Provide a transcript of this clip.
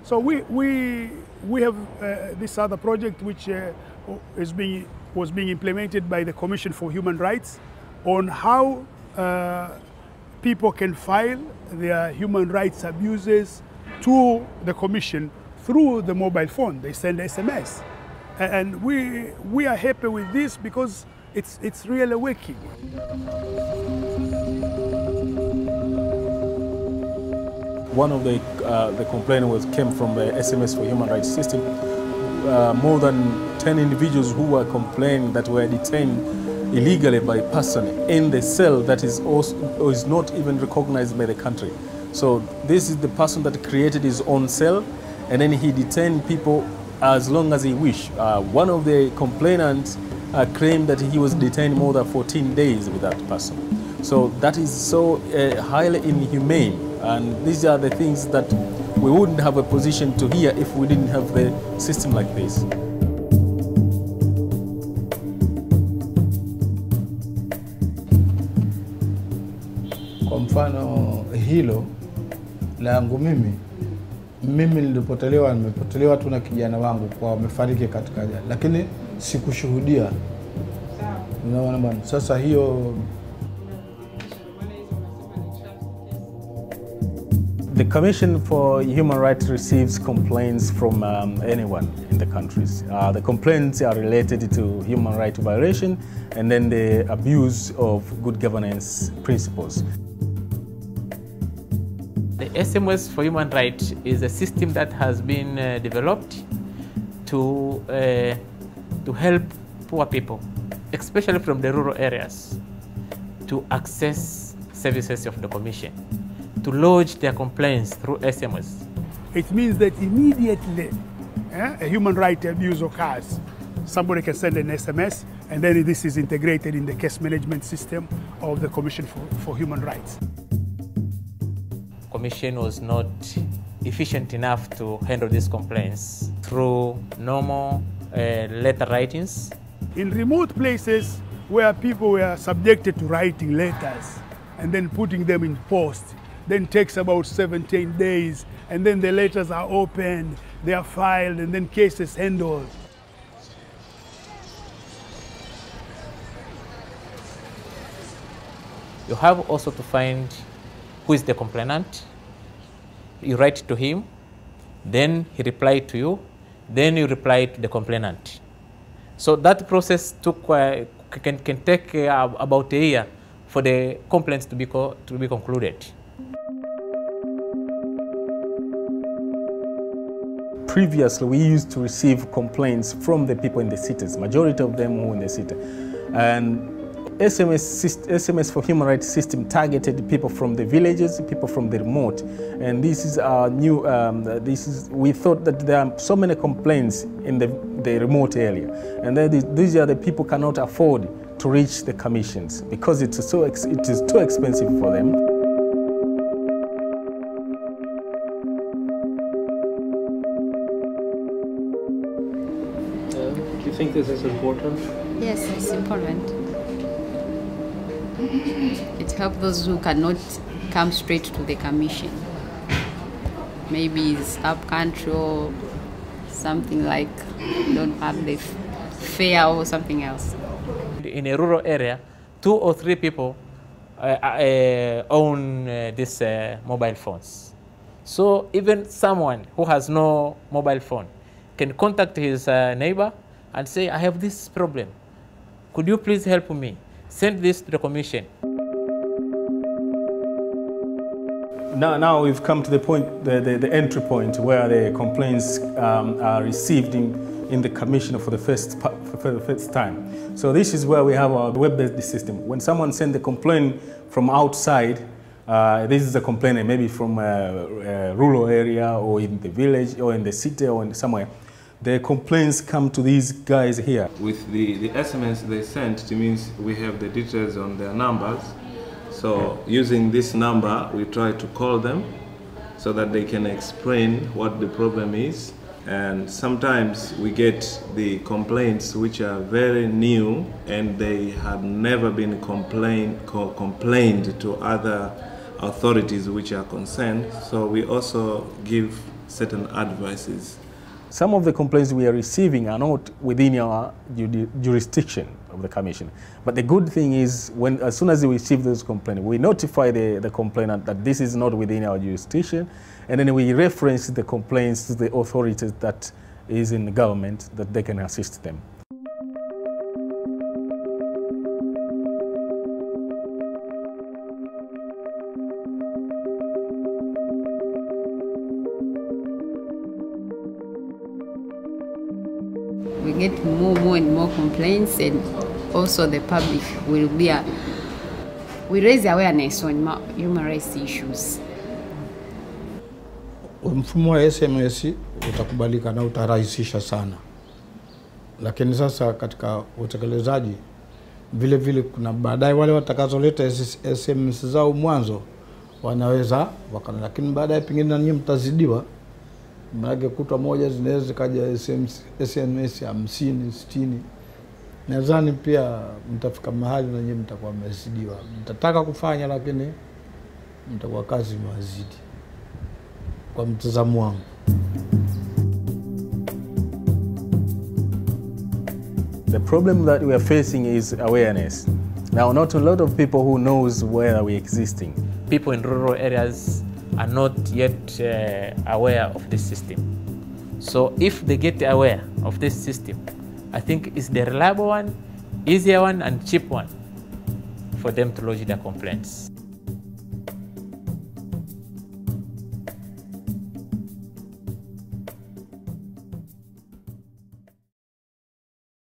So we have this other project which was being implemented by the Commission for Human Rights on how people can file their human rights abuses to the Commission through the mobile phone. They send SMS. And we are happy with this because it's really working. One of the complaints came from the SMS for Human Rights system. More than 10 individuals who were complaining that were detained illegally by a person in the cell that is not even recognized by the country. So this is the person that created his own cell, and then he detained people as long as he wished. One of the complainants claimed that he was detained more than 14 days with that person. So that is so highly inhumane, and these are the things that we wouldn't have a position to hear if we didn't have the system like this. Kwa mfano hilo langu mimi nimepotelewa tu na kijana wangu kwa wamefariki katika ajali, lakini sikushuhudia. Unaona bwana, sasa hiyo. The Commission for Human Rights receives complaints from anyone in the countries. The complaints are related to human rights violation and then the abuse of good governance principles. The SMS for Human Rights is a system that has been developed to help poor people, especially from the rural areas, to access services of the Commission, to lodge their complaints through SMS. It means that immediately a human rights abuse occurs, somebody can send an SMS, and then this is integrated in the case management system of the Commission for Human Rights. Commission was not efficient enough to handle these complaints through normal letter writings. In remote places where people were subjected to writing letters and then putting them in post, then takes about 17 days, and then the letters are opened, they are filed, and then cases handled. You have also to find who is the complainant. You write to him, then he replied to you, then you reply to the complainant. So that process can take about a year for the complaints to be concluded. Previously, we used to receive complaints from the people in the cities, majority of them were in the city. And SMS for Human Rights system targeted people from the villages, people from the remote. And this is our new, we thought that there are so many complaints in the remote area. And these are the people cannot afford to reach the commissions because it is too expensive for them. Do you think this is important? Yes, it's important. It helps those who cannot come straight to the commission. Maybe it's up country or something like don't have the fare or something else. In a rural area, 2 or 3 people own these mobile phones. So even someone who has no mobile phone can contact his neighbor and say, I have this problem. Could you please help me? Send this to the commission. Now we've come to the point, the entry point where the complaints are received in the commission for the first time. So this is where we have our web-based system. When someone sends a complaint from outside, this is a complaint maybe from a rural area or in the village or in the city or in somewhere. The complaints come to these guys here. With the SMS they sent, it means we have the details on their numbers. So using this number, we try to call them so that they can explain what the problem is. And sometimes we get the complaints which are very new and they have never been complained to other authorities which are concerned. So we also give certain advices. Some of the complaints we are receiving are not within our jurisdiction of the Commission. But the good thing is, as soon as we receive those complaints, we notify the complainant that this is not within our jurisdiction, and then we reference the complaints to the authorities that is in the government, that they can assist them. We get more and more complaints, and also the public will be we raise awareness on human rights issues. Mfumo wa SMS utakubalika na utarahisisha sana, lakini sasa katika utekelezaji vile kuna baadaye wale watakazoleta SMS zao mwanzo wanaweza wakana, lakini baadaye pengine na nyinyi mtazidiwa. Maana kutwa moja zinaweza kaja SMS 50 60. Nadhani pia mtafika mahali na nyinyi mtakuwa mmezidiwa. Mtataka kufanya lakini mtakuwa kazi mwazidi, kwa mtazamo wangu. The problem that we are facing is awareness. Now, not a lot of people who knows where we are existing. People in rural areas are not yet aware of this system. So if they get aware of this system, I think it's the reliable one, easier one, and cheap one for them to lodge their complaints.